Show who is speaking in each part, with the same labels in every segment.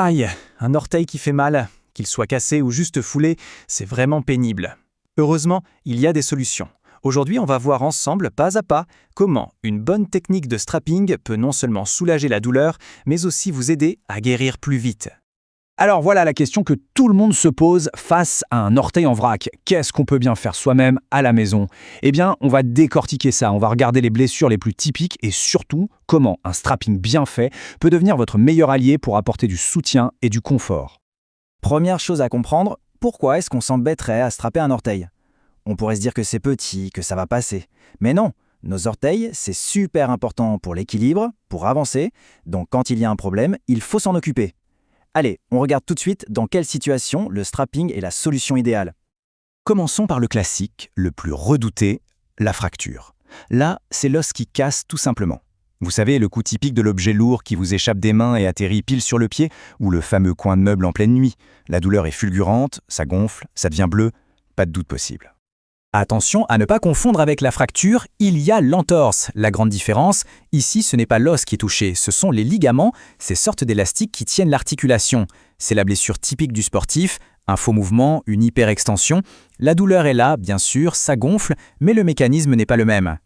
Speaker 1: Aïe, un orteil qui fait mal, qu'il soit cassé ou juste foulé, c'est vraiment pénible. Heureusement, il y a des solutions. Aujourd'hui, on va voir ensemble, pas à pas, comment une bonne technique de strapping peut non seulement soulager la douleur, mais aussi vous aider à guérir plus vite.
Speaker 2: Alors voilà la question que tout le monde se pose face à un orteil en vrac. Qu'est-ce qu'on peut bien faire soi-même à la maison? Eh bien, on va décortiquer ça, on va regarder les blessures les plus typiques et surtout comment un strapping bien fait peut devenir votre meilleur allié pour apporter du soutien et du confort.
Speaker 3: Première chose à comprendre, pourquoi est-ce qu'on s'embêterait à strapper un orteil? On pourrait se dire que c'est petit, que ça va passer. Mais non, nos orteils, c'est super important pour l'équilibre, pour avancer, donc quand il y a un problème, il faut s'en occuper. Allez, on regarde tout de suite dans quelle situation le strapping est la solution idéale.
Speaker 2: Commençons par le classique, le plus redouté, la fracture. Là, c'est l'os qui casse tout simplement. Vous savez, le coup typique de l'objet lourd qui vous échappe des mains et atterrit pile sur le pied, ou le fameux coin de meuble en pleine nuit. La douleur est fulgurante, ça gonfle, ça devient bleu, pas de doute possible. Attention à ne pas confondre avec la fracture, il y a l'entorse. La grande différence, ici ce n'est pas l'os qui est touché, ce sont les ligaments, ces sortes d'élastiques qui tiennent l'articulation. C'est la blessure typique du sportif, un faux mouvement, une hyperextension. La douleur est là, bien sûr, ça gonfle, mais le mécanisme n'est pas le même.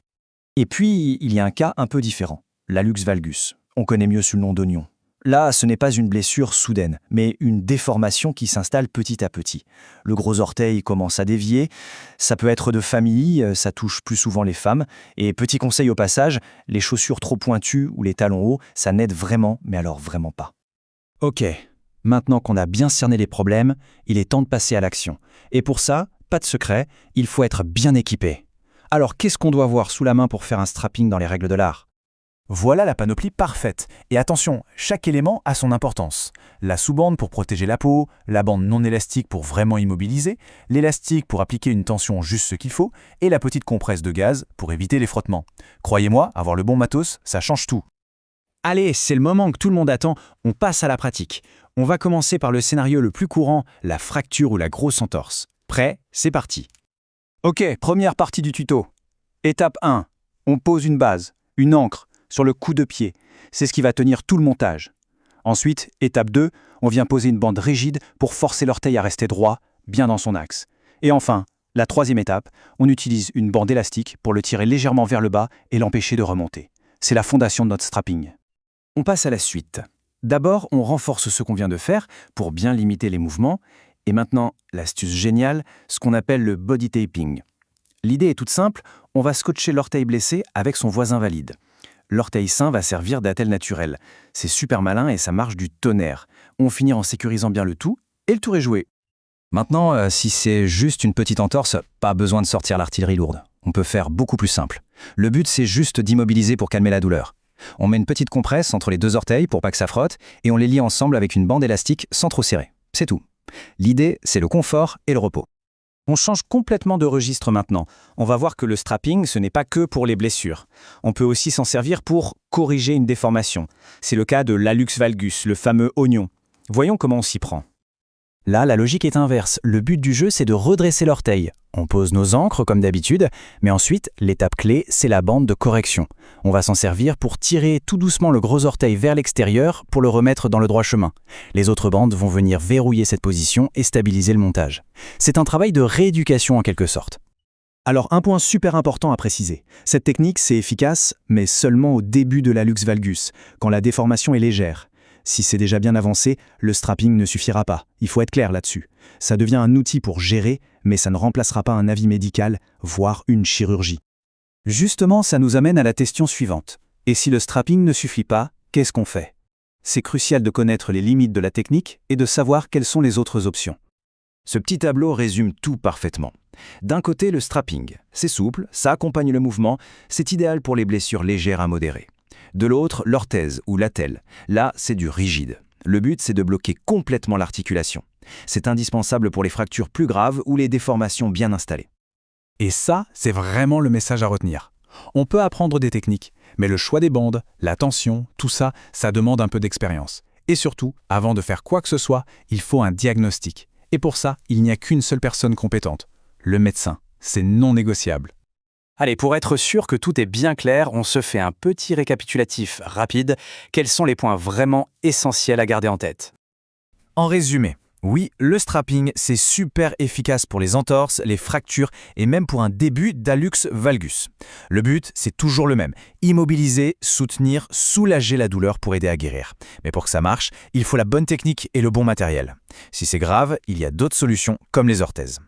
Speaker 3: Et puis, il y a un cas un peu différent, l'hallux valgus. On connaît mieux sous le nom d'oignon. Là, ce n'est pas une blessure soudaine, mais une déformation qui s'installe petit à petit. Le gros orteil commence à dévier, ça peut être de famille, ça touche plus souvent les femmes. Et petit conseil au passage, les chaussures trop pointues ou les talons hauts, ça n'aide vraiment, mais alors vraiment pas.
Speaker 2: Ok, maintenant qu'on a bien cerné les problèmes, il est temps de passer à l'action. Et pour ça, pas de secret, il faut être bien équipé. Alors qu'est-ce qu'on doit avoir sous la main pour faire un strapping dans les règles de l'art ?
Speaker 4: Voilà la panoplie parfaite. Et attention, chaque élément a son importance. La sous-bande pour protéger la peau, la bande non élastique pour vraiment immobiliser, l'élastique pour appliquer une tension juste ce qu'il faut, et la petite compresse de gaz pour éviter les frottements. Croyez-moi, avoir le bon matos, ça change tout.
Speaker 2: Allez, c'est le moment que tout le monde attend, on passe à la pratique. On va commencer par le scénario le plus courant, la fracture ou la grosse entorse. Prêt? C'est parti. Ok, première partie du tuto. Étape 1. On pose une base, une ancre, sur le coup de pied. C'est ce qui va tenir tout le montage. Ensuite, étape 2, on vient poser une bande rigide pour forcer l'orteil à rester droit, bien dans son axe. Et enfin, la troisième étape, on utilise une bande élastique pour le tirer légèrement vers le bas et l'empêcher de remonter. C'est la fondation de notre strapping. On passe à la suite. D'abord, on renforce ce qu'on vient de faire pour bien limiter les mouvements. Et maintenant, l'astuce géniale, ce qu'on appelle le body taping. L'idée est toute simple, on va scotcher l'orteil blessé avec son voisin valide. L'orteil sain va servir d'attelle naturelle. C'est super malin et ça marche du tonnerre. On finit en sécurisant bien le tout et le tour est joué. Maintenant, si c'est juste une petite entorse, pas besoin de sortir l'artillerie lourde. On peut faire beaucoup plus simple. Le but, c'est juste d'immobiliser pour calmer la douleur. On met une petite compresse entre les deux orteils pour pas que ça frotte et on les lie ensemble avec une bande élastique sans trop serrer. C'est tout. L'idée, c'est le confort et le repos. On change complètement de registre maintenant. On va voir que le strapping, ce n'est pas que pour les blessures. On peut aussi s'en servir pour corriger une déformation. C'est le cas de l'hallux valgus, le fameux oignon. Voyons comment on s'y prend. Là, la logique est inverse. Le but du jeu, c'est de redresser l'orteil. On pose nos ancres comme d'habitude, mais ensuite, l'étape clé, c'est la bande de correction. On va s'en servir pour tirer tout doucement le gros orteil vers l'extérieur pour le remettre dans le droit chemin. Les autres bandes vont venir verrouiller cette position et stabiliser le montage. C'est un travail de rééducation en quelque sorte. Alors, un point super important à préciser. Cette technique, c'est efficace, mais seulement au début de l'hallux valgus, quand la déformation est légère. Si c'est déjà bien avancé, le strapping ne suffira pas. Il faut être clair là-dessus. Ça devient un outil pour gérer, mais ça ne remplacera pas un avis médical, voire une chirurgie. Justement, ça nous amène à la question suivante. Et si le strapping ne suffit pas, qu'est-ce qu'on fait? C'est crucial de connaître les limites de la technique et de savoir quelles sont les autres options.
Speaker 5: Ce petit tableau résume tout parfaitement. D'un côté, le strapping. C'est souple, ça accompagne le mouvement, c'est idéal pour les blessures légères à modérées. De l'autre, l'orthèse ou l'attelle. Là, c'est du rigide. Le but, c'est de bloquer complètement l'articulation. C'est indispensable pour les fractures plus graves ou les déformations bien installées.
Speaker 4: Et ça, c'est vraiment le message à retenir. On peut apprendre des techniques, mais le choix des bandes, la tension, tout ça, ça demande un peu d'expérience. Et surtout, avant de faire quoi que ce soit, il faut un diagnostic. Et pour ça, il n'y a qu'une seule personne compétente. Le médecin. C'est non négociable.
Speaker 2: Allez, pour être sûr que tout est bien clair, on se fait un petit récapitulatif rapide. Quels sont les points vraiment essentiels à garder en tête? En résumé, oui, le strapping, c'est super efficace pour les entorses, les fractures et même pour un début d'hallux valgus. Le but, c'est toujours le même, immobiliser, soutenir, soulager la douleur pour aider à guérir. Mais pour que ça marche, il faut la bonne technique et le bon matériel. Si c'est grave, il y a d'autres solutions comme les orthèses.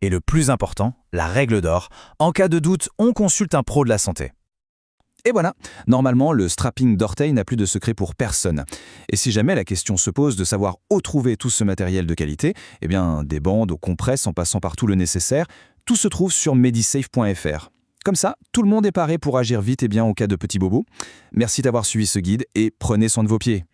Speaker 2: Et le plus important, la règle d'or, en cas de doute, on consulte un pro de la santé.
Speaker 5: Et voilà, normalement, le strapping d'orteil n'a plus de secret pour personne. Et si jamais la question se pose de savoir où trouver tout ce matériel de qualité, eh bien, des bandes aux compresses en passant par tout le nécessaire, tout se trouve sur medisafe.fr. Comme ça, tout le monde est paré pour agir vite et bien en cas de petits bobos. Merci d'avoir suivi ce guide et prenez soin de vos pieds.